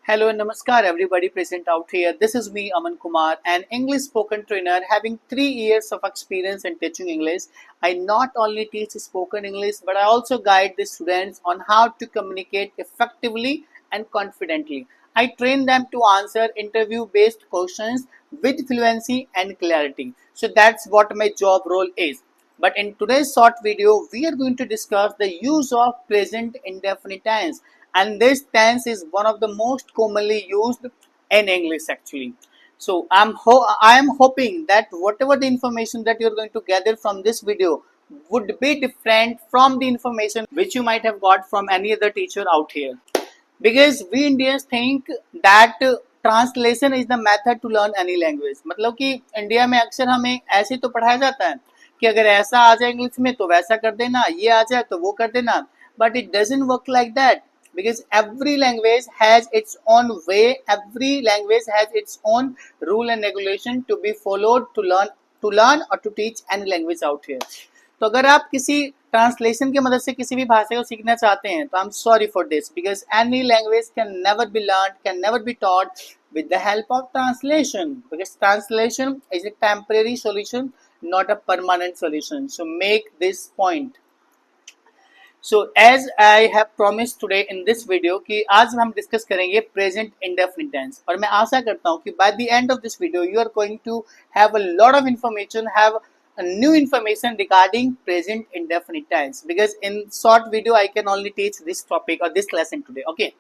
Hello and namaskar everybody present out here. This is me Aman Kumar, an English spoken trainer having 3 years of experience in teaching English. I not only teach spoken English but I also guide the students on how to communicate effectively and confidently. I train them to answer interview based questions with fluency and clarity. So that's what my job role is. But in today's short video, we are going to discuss the use of present indefinite tense, and this tense is one of the most commonly used in English actually. So I am hoping that whatever the information that you are going to gather from this video would be different from the information which you might have got from any other teacher out here. Because we Indians think that translation is the method to learn any language. मतलब कि India में अक्सर हमें ऐसे तो पढ़ाया जाता है कि अगर ऐसा आ जाए इंग्लिश में तो वैसा कर देना, ये आ जाए तो वो कर देना, but it doesn't work like that. Because every language has its own way, every language has its own rule and regulation to be followed to learn or to teach any language out here. तो अगर आप किसी translation की मदद से किसी भी भाषा को सीखना चाहते हैं तो I am sorry for this, because any language can never be learn, can never be taught with the help of translation, because translation is a temporary solution, not a permanent solution. So make this point. So as I have promised today in this video कि आज हम discuss करेंगे present indefinite tense, और मैं आशा करता हूँ कि by the end of this video you are going to have a lot of information, have a new information regarding present indefinite tense, because in short video I can only teach this topic or this lesson today. Okay.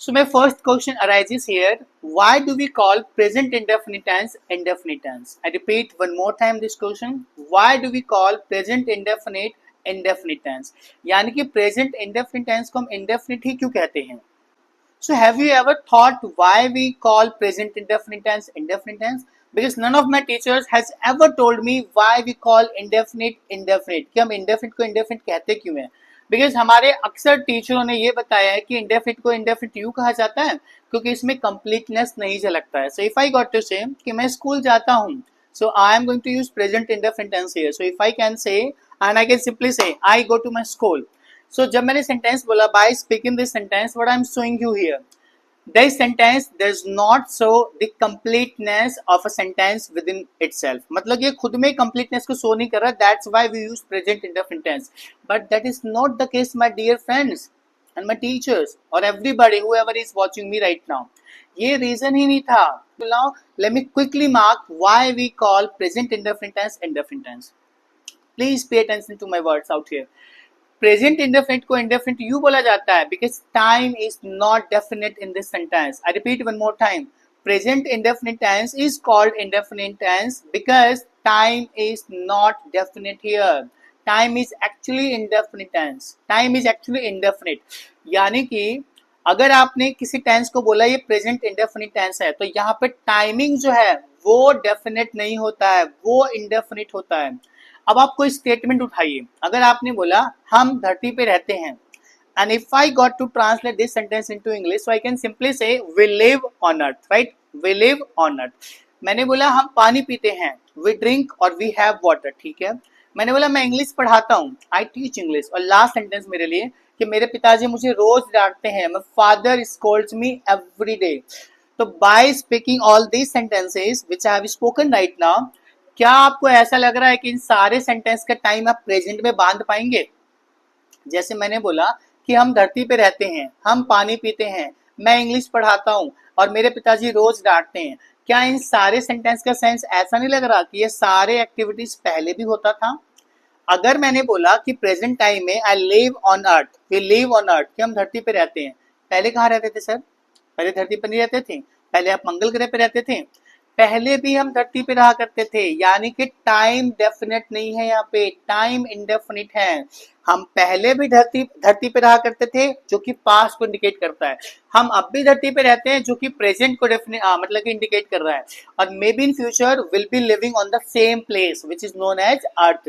So my first question arises here: why do we call present indefinite tense indefinite tense? I repeat one more time this question: why do we call present indefinite indefinite tense? यानी कि present indefinite tense को हम indefinite ही क्यों कहते हैं? So have you ever thought why we call present indefinite tense indefinite tense? Because none of my teachers has ever told me why we call indefinite indefinite, कि हम indefinite को indefinite कहते क्यों हैं. बिकॉज हमारे अक्सर टीचरों ने ये बताया है कि इंडेफिनिट को इंडेफिनिट यूं कहा जाता है क्योंकि इसमें कंप्लीटनेस नहीं झलकता है. So if I got to say कि मैं स्कूल जाता हूँ, so I am going to use present indefinite tense here. So if I can say and I can simply say I go to my school. सो जब मैंने sentence बोला by speaking this sentence what I am showing you here, this sentence does not show the completeness of a sentence within itself. मतलब ये खुद में completeness को show नहीं कर रहा. That's why we use present indefinite tense. But that is not the case, my dear friends and my teachers or everybody whoever is watching me right now. ये reason ही नहीं था. Now let me quickly mark why we call present indefinite tense indefinite tense. Please pay attention to my words out here. Present indefinite को indefinite you बोला जाता है because time is not definite in this sentence. I repeat one more time, present indefinite tense is called indefinite tense because time is not definite here. Time is actually indefinite tense. Time is actually indefinite. यानी कि अगर आपने किसी tense को बोला ये present indefinite tense है तो यहाँ पे टाइमिंग जो है वो डेफिनेट नहीं होता है, वो इंडेफिनिट होता है. अब आप कोई स्टेटमेंट उठाइए. अगर आपने बोला हम धरती पे रहते हैं, and if I got to translate this sentence into English, so I can simply say we live on earth, right? We live on earth. मैंने बोला हम पानी पीते हैं, वी ड्रिंक और वी हैव वाटर, ठीक है. मैंने बोला मैं इंग्लिश पढ़ाता हूँ, आई टीच इंग्लिश, और लास्ट सेंटेंस मेरे लिए कि मेरे पिताजी मुझे रोज डांटते हैं, my father scolds me every day. तो by speaking all these sentences which I have spoken right now, क्या आपको ऐसा लग रहा है कि इन सारे सेंटेंस का टाइम आप प्रेजेंट में बांध पाएंगे? जैसे मैंने बोला कि हम धरती पे रहते हैं, हम पानी पीते हैं, मैं इंग्लिश पढ़ाता हूँ और मेरे पिताजी रोज डांटते हैं. क्या इन सारे सेंटेंस का सेंस ऐसा नहीं लग रहा कि ये सारे एक्टिविटीज पहले भी होता था? अगर मैंने बोला कि प्रेजेंट टाइम में I live on earth, we live on earth, कि हम धरती पे रहते हैं, पहले कहाँ रहते थे सर? पहले धरती पर नहीं रहते थे, पहले आप मंगल ग्रह पे रहते थे, पहले भी हम धरती पे रहा करते थे. यानी कि टाइम डेफिनेट नहीं है, यहाँ पे टाइम इंडेफिनिट है. हम पहले भी धरती पे रहा करते थे जो कि पास्ट को इंडिकेट करता है. हम अब भी धरती पे रहते हैं जो कि प्रेजेंट को डेफिनेट मतलब कि इंडिकेट कर रहा है. और maybe in future will be living on the same place which is known as earth.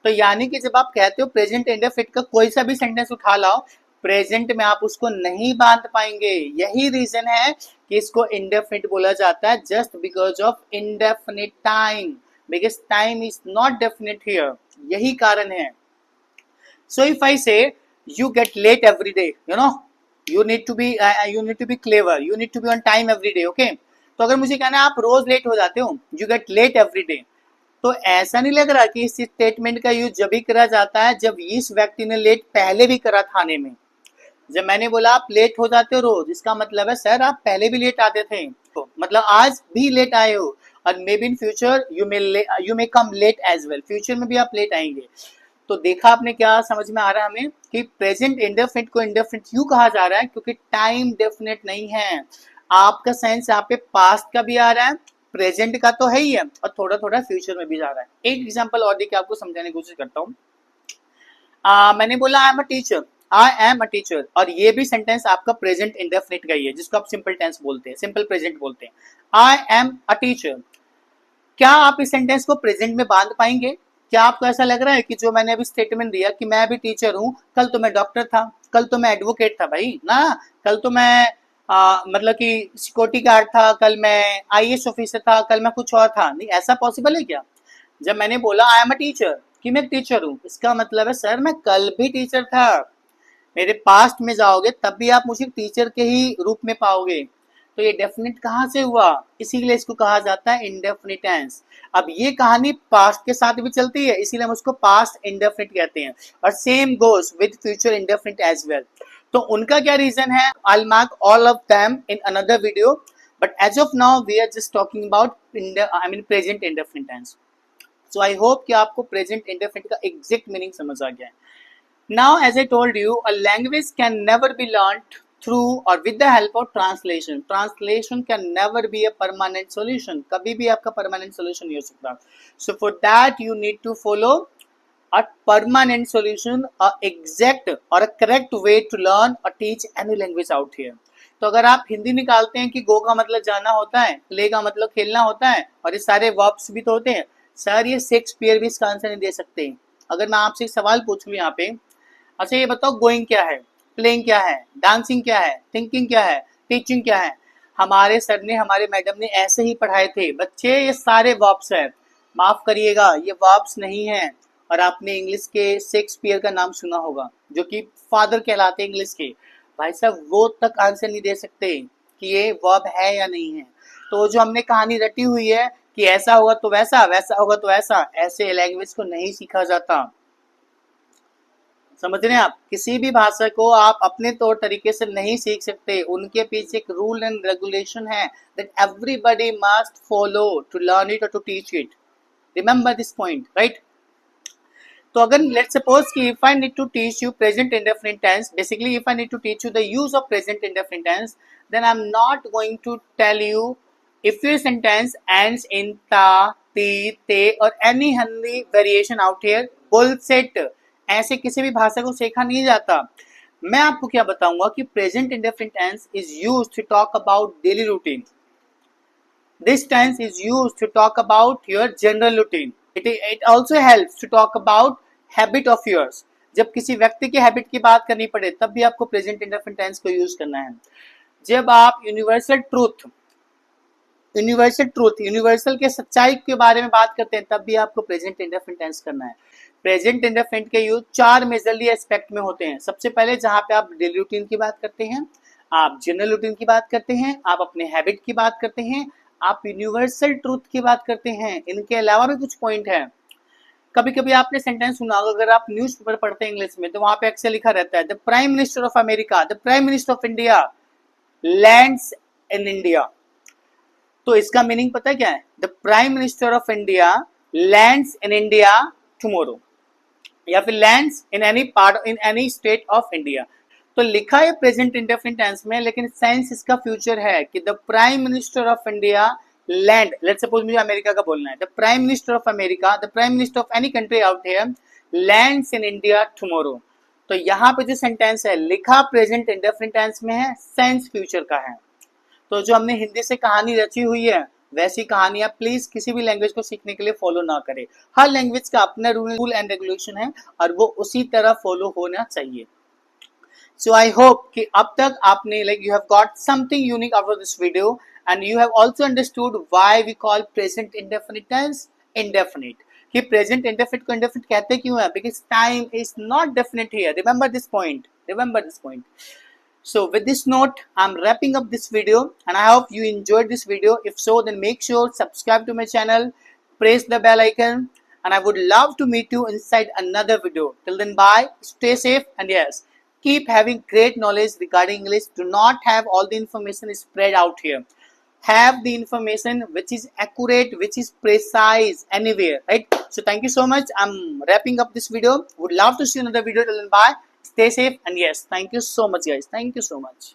तो यानी कि जब आप कहते हो प्रेजेंट इंडेफिनिट का कोई सा भी सेंटेंस उठा लाओ, प्रेजेंट में आप उसको नहीं बांध पाएंगे. यही रीजन है कि इसको इंडेफिनिट बोला जाता है, just because of indefinite time, because time is not definite here. यही कारण है. So if I say you get late every day, you know, you need to be clever, you need to be on time every day, okay. तो अगर मुझे कहना है आप रोज late हो जाते हो, you get late every day, तो ऐसा नहीं लग रहा कि इस स्टेटमेंट का यूज जब भी करा जाता है जब इस व्यक्ति ने लेट पहले भी करा थाने में। जब मैंने बोला आप लेट हो जाते हो रोज, इसका मतलब है सर आप पहले भी लेट आते थे, तो मतलब आज भी लेट आए हो, और maybe in future you may come late as well, future में भी आप लेट आएंगे। तो देखा आपने क्या समझ में आ रहा है हमें कि प्रेजेंट इंडेफिनिट को इंडेफिनिट क्यों कहा जा रहा है, क्योंकि टाइम डेफिनेट नहीं है। आपका सेंस यहाँ पे पास्ट का भी आ रहा है, प्रेजेंट का तो है ही है, और थोड़ा थोड़ा फ्यूचर में भी जा रहा है। एक एग्जांपल और देके आपको समझाने की कोशिश करता हूँ। मैंने बोला I am a teacher, I am a teacher, और ये भी सेंटेंस आपका प्रेजेंट इंडेफिनिट का ही है, जिसको आप सिंपल टेंस बोलते हैं, सिंपल प्रेजेंट बोलते हैं। आई एम अ टीचर, क्या आप इस सेंटेंस को प्रेजेंट में बांध पाएंगे? क्या आपको ऐसा लग रहा है कि जो मैंने अभी स्टेटमेंट दिया कि मैं भी टीचर हूँ, कल तो मैं डॉक्टर था, कल तो मैं एडवोकेट था भाई ना, कल तो मैं मतलब कि सिक्योरिटी गार्ड था, कल मैं आईएएस ऑफिसर था, कल मैं कुछ और था, नहीं ऐसा पॉसिबल है क्या? जब मैंने बोला आई एम अ टीचर कि मैं टीचर हूँ, इसका मतलब है सर मैं कल भी टीचर था। मेरे पास्ट में जाओगे तब भी आप मुझे टीचर के ही रूप में पाओगे। तो ये डेफिनेट कहाँ से हुआ? इसीलिए इसको कहा जाता है इंडेफिनिट टेंस। अब ये कहानी पास्ट के साथ भी चलती है, इसीलिए हम उसको पास्ट इंडेफिनिट कहते हैं, और same goes with future indefinite as well. तो उनका क्या रीजन है, I will mark all of them in another video, but as of now we are just talking about present indefinite tense. So I hope कि आपको present indefinite का exact meaning समझ आ गया है। Now, as I told you, a language can never be learnt through or with the help of translation. Translation can never be a permanent solution. कभी भी आपका permanent solution नहीं हो सकता. So for that you need to follow a permanent solution, a exact or a correct way to learn or teach any language out here. तो अगर आप हिंदी निकालते हैं कि गो का मतलब जाना होता है, प्ले का मतलब खेलना होता है, और ये सारे वर्ब्स भी तो होते हैं, सर ये शेक्सपियर भी इसका आंसर नहीं दे सकते। अगर मैं आपसे एक सवाल पूछूं यहाँ पे, अच्छा ये बताओ गोइंग क्या है, प्लेइंग क्या है, डांसिंग क्या है, थिंकिंग क्या है, टीचिंग क्या है? हमारे सर ने, हमारे मैडम ने ऐसे ही पढ़ाए थे बच्चे, ये सारे वर्ब्स है। माफ करिएगा ये वर्ब्स नहीं है। और आपने इंग्लिश के शेक्सपियर का नाम सुना होगा, जो कि फादर कहलाते हैं इंग्लिश के, भाई साहब वो तक आंसर नहीं दे सकते कि ये वर्ब है या नहीं है। तो जो हमने कहानी रटी हुई है कि ऐसा होगा तो वैसा, वैसा होगा तो ऐसा, ऐसे लैंग्वेज को नहीं सीखा जाता। समझ रहे हैं आप? किसी भी भाषा को आप अपने तौर तरीके से नहीं सीख सकते, उनके पीछे एक रूल एंड रेगुलेशन है that everybody must follow to learn it और to teach it. Remember this point, right? तो अगर लेट्स सपोज कि if I need to teach you present indefinite tense, basically if I need to teach you the use of present indefinite tense, then I am not going to tell you if your sentence ends in ta, ti, te or any Hindi variation out here, bullshit। ऐसे किसी भी भाषा को सीखा नहीं जाता। मैं आपको क्या बताऊंगा कि present indefinite tense is used to talk about daily routine. This tense is used to talk about your general routine. It also helps to talk about habit of yours. जब किसी व्यक्ति की हैबिट की बात करनी पड़े तब भी आपको प्रेजेंट इंडेफिनिट टेंस को यूज करना है। जब आप यूनिवर्सल के सच्चाई के बारे में बात करते हैं तब भी आपको प्रेजेंट इंडेफिनिट टेंस करना है। प्रेजेंट इंडेफिनिट के यूज चार मेजरली एस्पेक्ट में होते हैं। सबसे पहले जहां पे आप डेली रूटीन की बात करते हैं, आप जनरल रूटीन की बात करते हैं, आप अपने हैबिट की बात करते हैं, आप यूनिवर्सल ट्रूथ की बात करते हैं। इनके अलावा भी कुछ पॉइंट है। कभी कभी आपने सेंटेंस सुना होगा, अगर आप न्यूज पेपर पढ़ते हैं इंग्लिश में तो वहां पे अक्सर लिखा रहता है the prime minister of America, the prime minister of India lands in India. तो इसका मीनिंग पता है क्या है? The prime minister of India lands in India tomorrow, या फिर lands in any part in any state of India. तो लिखा है प्रेजेंट इंडेफिनिट टेंस में, लेकिन सेंस इसका फ्यूचर है कि the prime minister of India land, let's suppose मुझे अमेरिका का बोलना है, the prime minister of America, the prime minister of any country out here lands in India tomorrow. तो यहाँ पे जो सेंटेंस है लिखा प्रेजेंट इंडेफिनिट टेंस में है, सेंस फ्यूचर का है। तो जो हमने हिंदी से कहानी रची हुई है वैसी कहानी आप प्लीज किसी भी लैंग्वेज को सीखने के लिए फॉलो ना करें। हर लैंग्वेज का अपना रूल एंड रेगुलेशन है और वो उसी तरह फॉलो होना चाहिए। सो आई होप कि अब तक आपने you have got something unique out of this video and you have also understood why we call present indefinite tense indefinite. कि प्रेजेंट इंडेफिनिट को इंडेफिनिट कहते क्यों है? Because time is not definite here. Remember this point, remember this point. So with this note, I'm wrapping up this video and I hope you enjoyed this video. If so, then make sure subscribe to my channel, press the bell icon, and I would love to meet you inside another video. Till then, bye, stay safe, and yes, keep having great knowledge regarding English. Do not have all the information spread out here. Have the information which is accurate, which is precise anywhere, right? So thank you so much. I'm wrapping up this video. Would love to see another video. Till then, bye, stay safe, and yes, thank you so much, guys. Thank you so much.